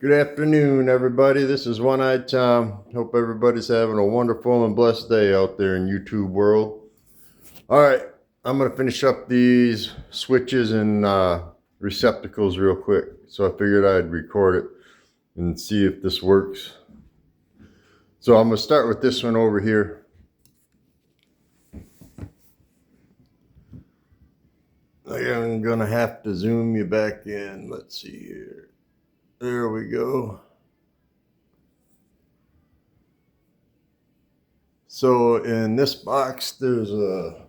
Good afternoon, everybody. This is One-Eyed Tom. Hope everybody's having a wonderful and blessed day out there in YouTube world. All right, I'm going to finish up these switches and receptacles real quick. So I figured I'd record it and see if this works. So I'm going to start with this one over here. I'm going to have to zoom you back in. Let's see here. There we go. So in this box, there's a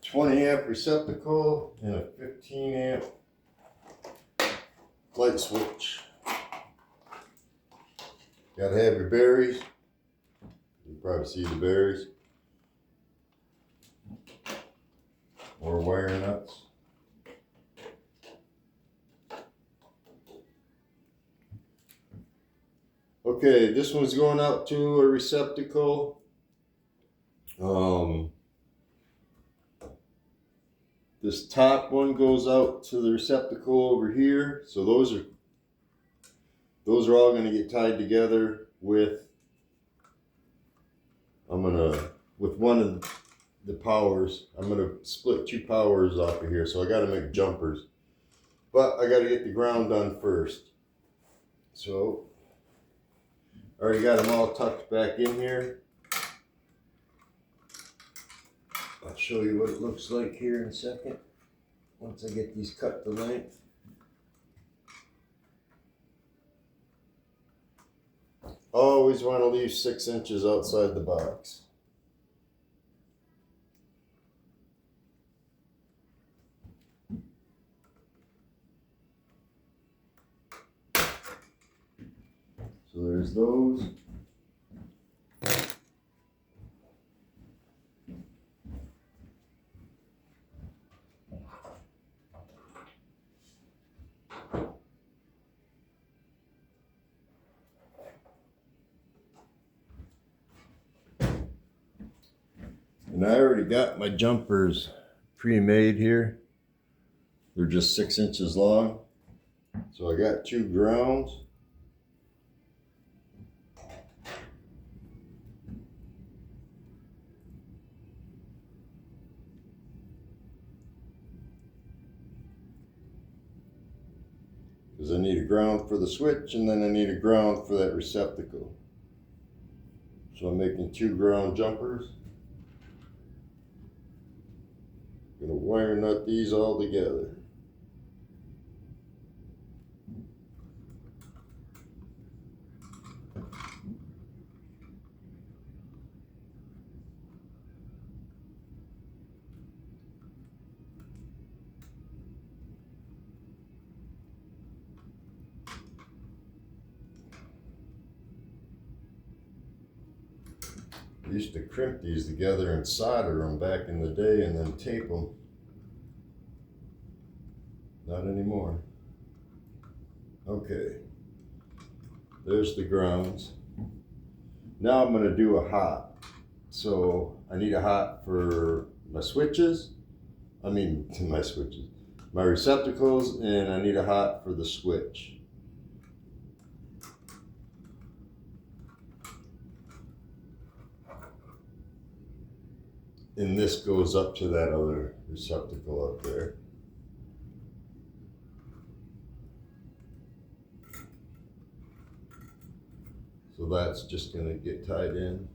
20 amp receptacle and a 15 amp light switch. Gotta have your berries. You can probably see the berries. Or wire nuts. Okay, this one's going out to a receptacle. This top one goes out to the receptacle over here. So those are all going to get tied together with with one of the powers. I'm going to split two powers off of here. So I got to make jumpers. But I got to get the ground done first. So I already got them all tucked back in here. I'll show you what it looks like here in a second. Once I get these cut to length. Always want to leave 6 inches outside the box. So there's those. And I already got my jumpers pre-made here. They're just 6 inches long. So I got 2 grounds. Because I need a ground for the switch and then I need a ground for that receptacle. So I'm making 2 ground jumpers. Gonna wire nut these all together. I used to crimp these together and solder them back in the day and then tape them. Not anymore. Okay, there's the grounds. Now I'm going to do a hot. So I need a hot for my switches. My receptacles, and I need a hot for the switch. And this goes up to that other receptacle up there. So that's just going to get tied in.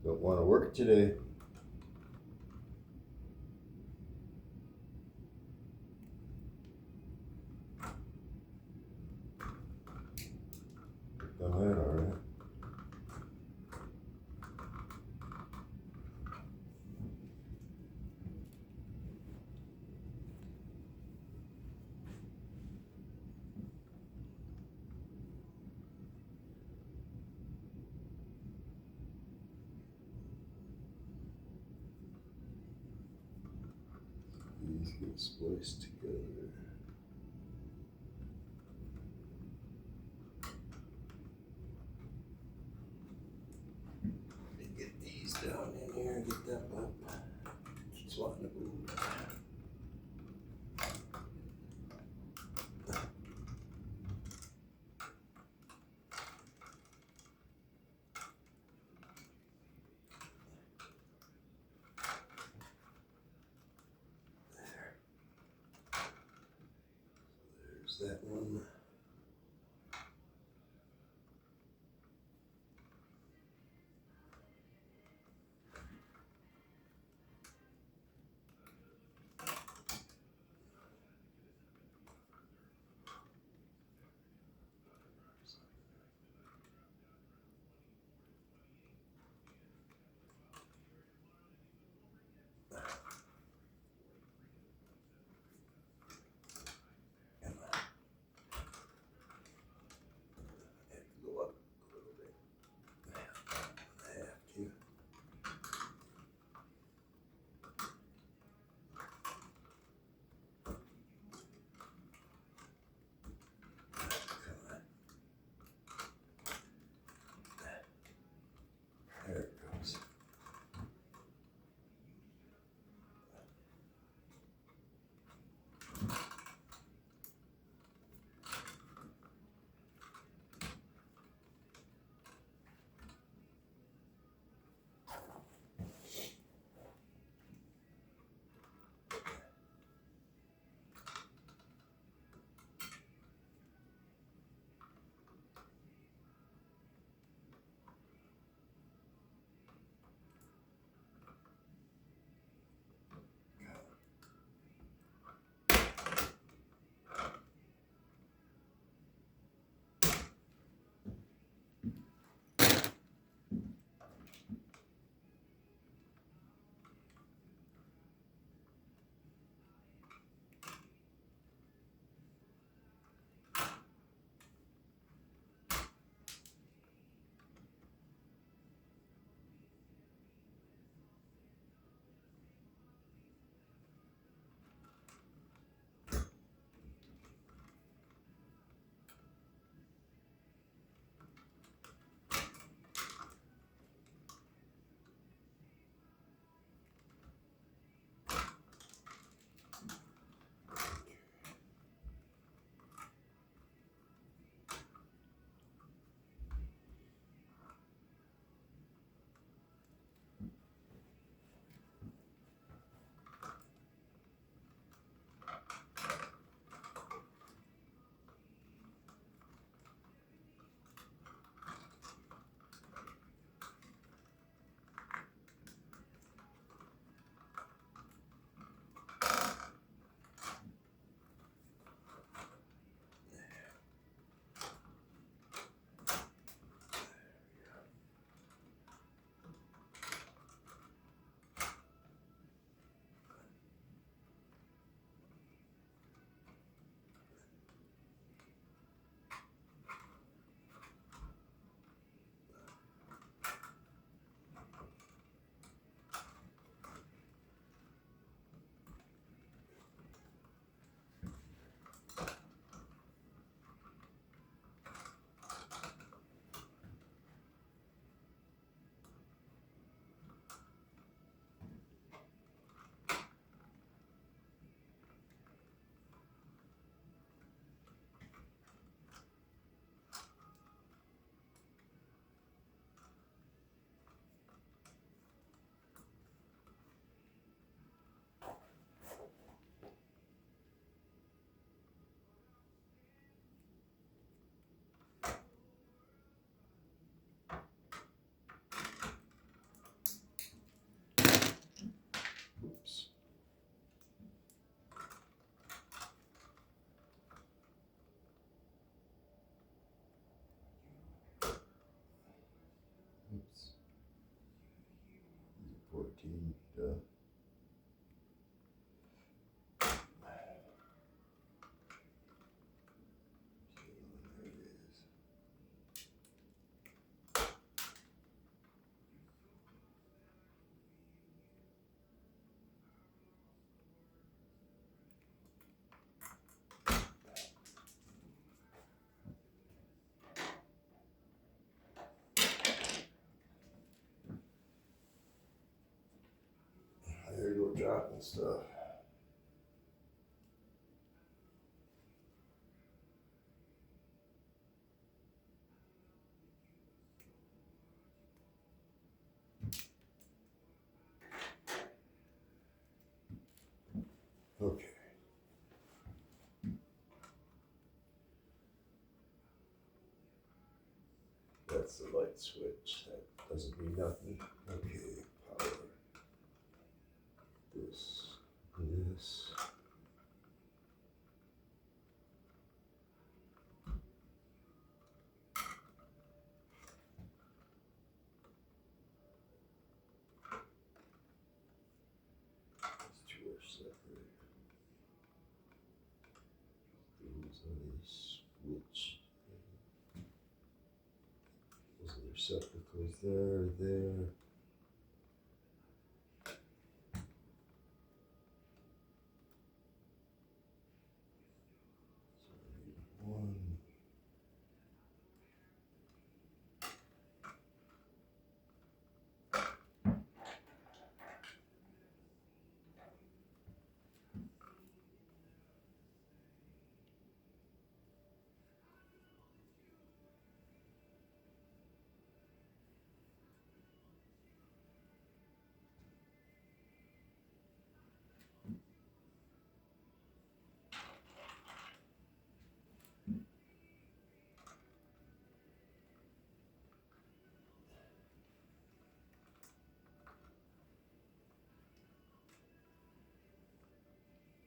Don't want to work today. Done that already. These get spliced together. Get these down in here, get that up. Keeps wanting to move. There's that one. dropping stuff. Okay. That's the light switch. That doesn't mean nothing. Okay, power. This, this. These two are separate. These are the switch. Those are the receptacles there. One.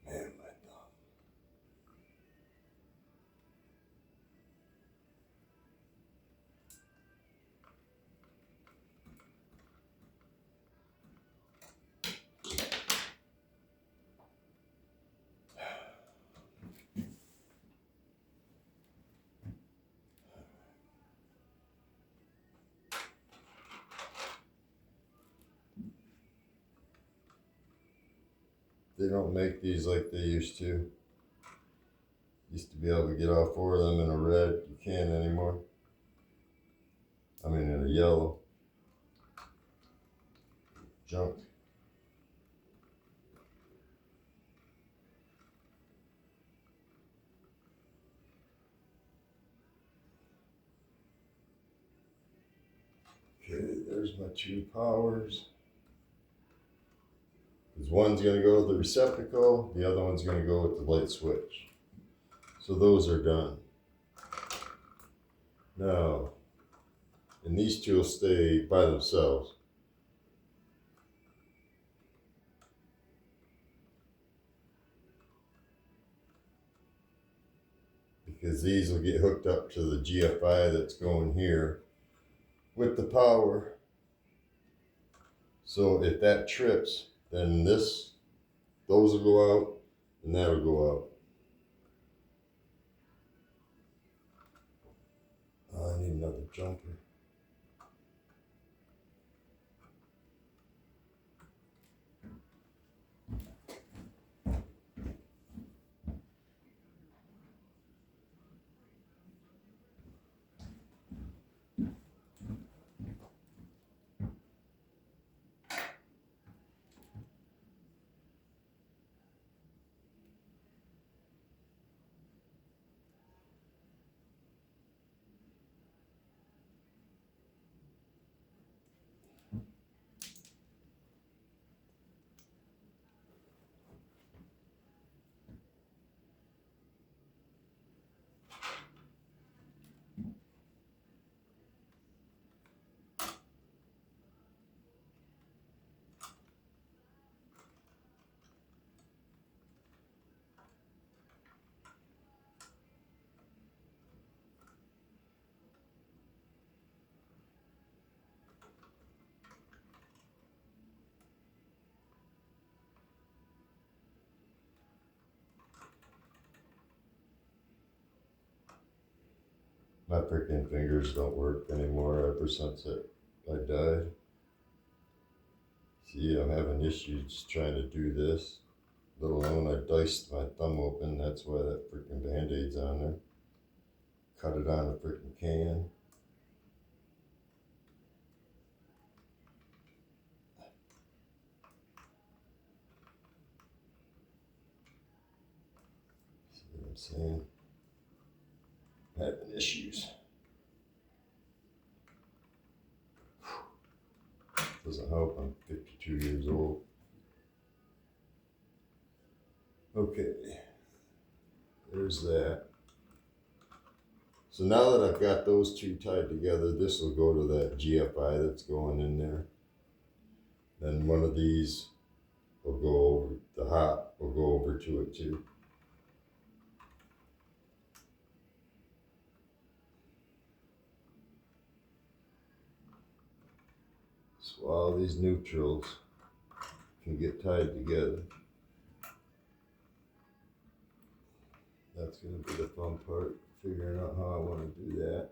Man, my thumb. They don't make these like they used to. Used to be able to get all four of them in a red. You can't anymore. I mean in a yellow. Junk. Okay, there's my two powers. Because one's going to go with the receptacle, the other one's going to go with the light switch. So those are done. Now, and these two will stay by themselves. Because these will get hooked up to the GFI that's going here with the power. So if that trips, then those will go out and that'll go out. Oh, I need another jumper. My freaking fingers don't work anymore ever since I died. See, I'm having issues trying to do this. Let alone I diced my thumb open. That's why that freaking Band-Aid's on there. Cut it on a freaking can. saying? Having issues. Doesn't help, I'm 52 years old. Okay, there's that. So now that I've got those two tied together, this will go to that GFI that's going in there. Then one of these will go over, the hot will go over to it too. So all these neutrals can get tied together. That's going to be the fun part, figuring out how I want to do that.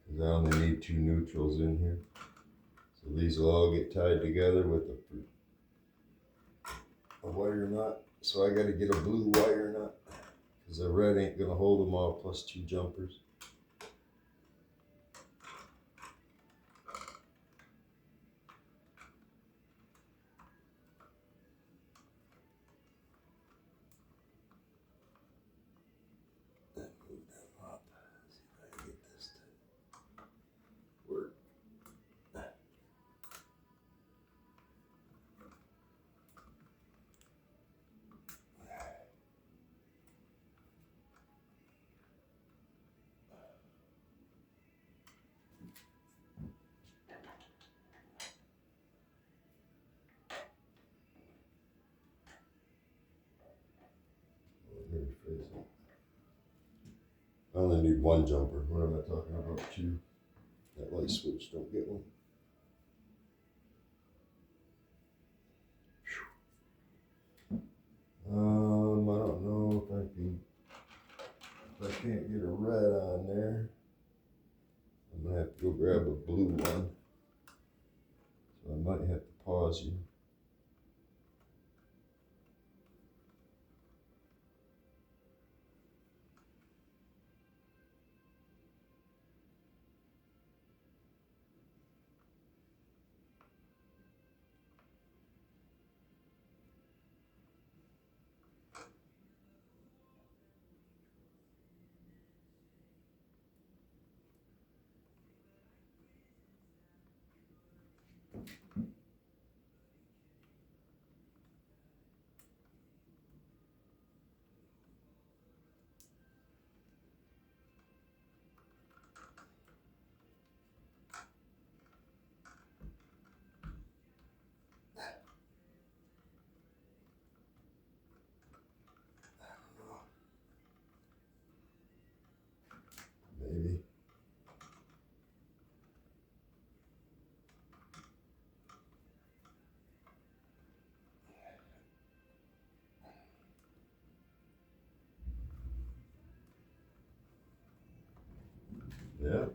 Because I only need two neutrals in here. So these will all get tied together with a wire nut. So I got to get a blue wire nut because the red ain't going to hold them all, plus two jumpers. I only need one jumper. What am I talking about? Two. That light switch, don't get one. I don't know if I can't get a red on there. I'm gonna have to go grab a blue one. So I might have to pause you. Maybe. Yeah,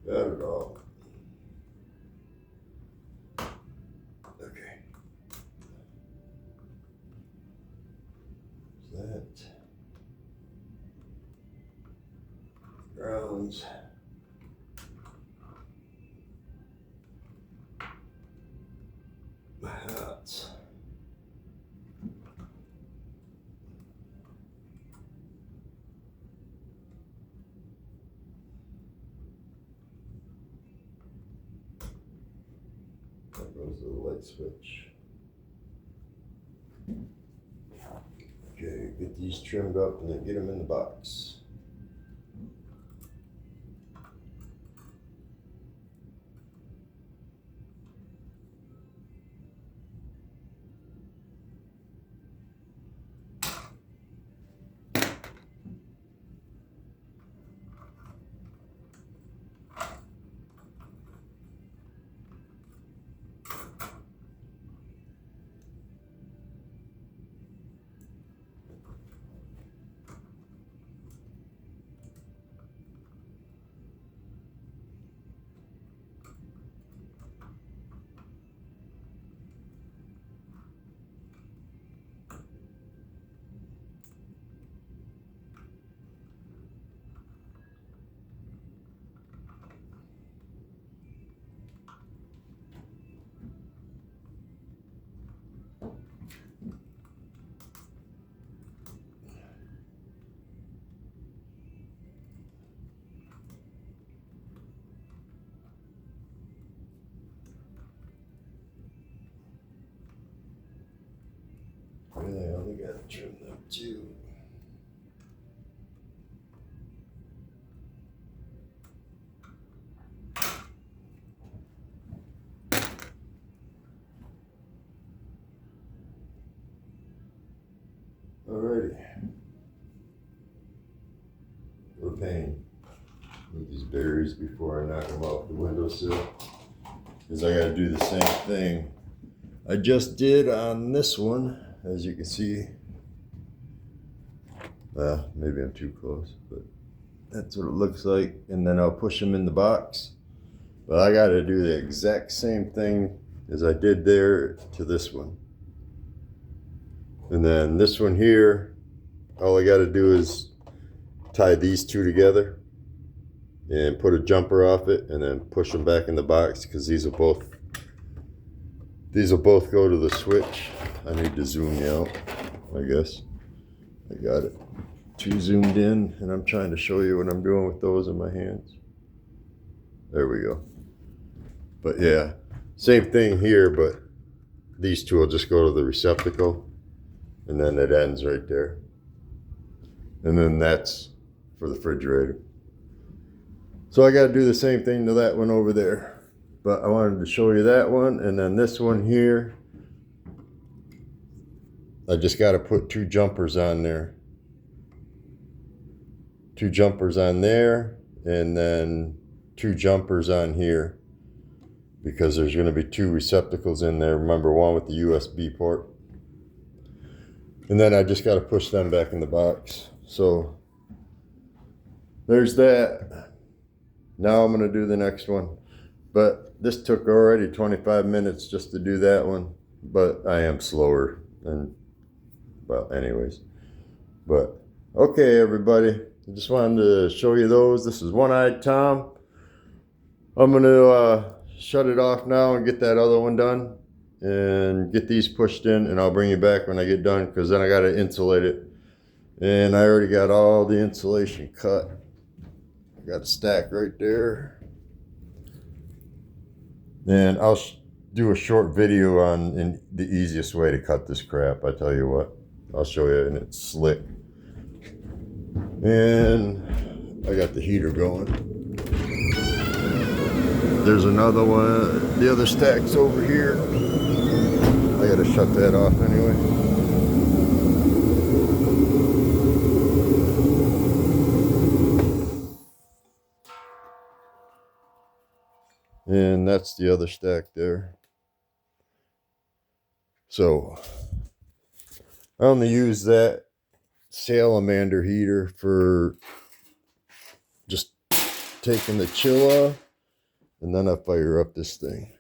got it all. Okay. That grounds. Hats. That goes to the light switch. Okay, get these trimmed up and then get them in the box. I gotta trim them too. Alrighty. What a pain with these berries before I knock them off the windowsill. Because I gotta do the same thing I just did on this one, as you can see. Well, maybe I'm too close, but that's what it looks like. And then I'll push them in the box. But I gotta do the exact same thing as I did there to this one. And then this one here, all I gotta do is tie these two together and put a jumper off it and then push them back in the box, because these will both go to the switch. I need to zoom you out, I guess. I got it too zoomed in, and I'm trying to show you what I'm doing with those in my hands. There we go. But yeah, same thing here, but these two will just go to the receptacle, and then it ends right there. And then that's for the refrigerator. So I got to do the same thing to that one over there. But I wanted to show you that one. And then this one here, I just got to put two jumpers on there. Two jumpers on there, and then two jumpers on here, because there's going to be two receptacles in there. Remember, one with the USB port. And then I just got to push them back in the box. So there's that. Now I'm going to do the next one. But this took already 25 minutes just to do that one. But I am slower. And, well, anyways. But, okay, everybody. I just wanted to show you those. This is One-Eyed Tom. I'm going to shut it off now and get that other one done. And get these pushed in. And I'll bring you back when I get done, because then I got to insulate it. And I already got all the insulation cut. I got a stack right there. And I'll do a short video on the easiest way to cut this crap. I tell you what, I'll show you, and it's slick. And I got the heater going. There's another one. The other stack's over here. I gotta shut that off anyway. And that's the other stack there. So I only use that salamander heater for just taking the chill off, and then I fire up this thing.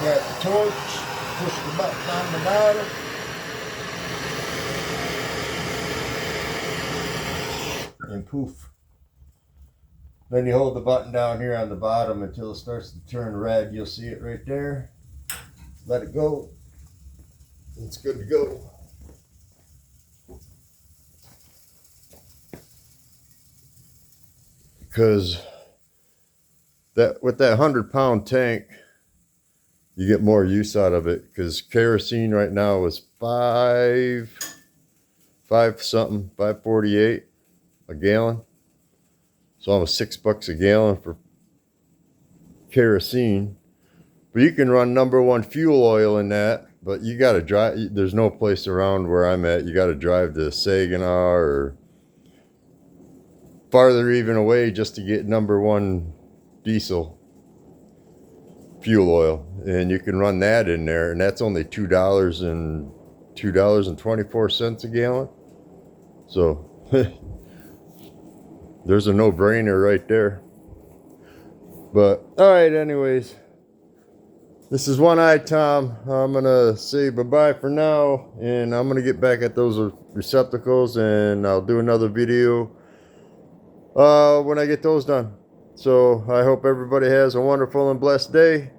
Grab the torch, push the button on the bottom. And poof. Then you hold the button down here on the bottom until it starts to turn red. You'll see it right there. Let it go. It's good to go. Because with that 100-pound tank, you get more use out of it, because kerosene right now is $5.48 a gallon. So almost $6 a gallon for kerosene. But you can run #1 fuel oil in that, but you got to drive. There's no place around where I'm at. You got to drive to Saginaw or farther even away just to get #1 diesel fuel oil, and you can run that in there, and that's only $2.24 a gallon. So there's a no-brainer right there. But all right, anyways, this is One-Eyed Tom. I'm gonna say bye-bye for now, and I'm gonna get back at those receptacles, and I'll do another video when I get those done. So I hope everybody has a wonderful and blessed day.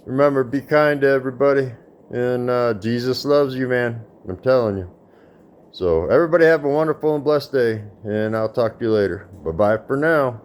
Remember, be kind to everybody. And Jesus loves you, man. I'm telling you. So everybody have a wonderful and blessed day. And I'll talk to you later. Bye-bye for now.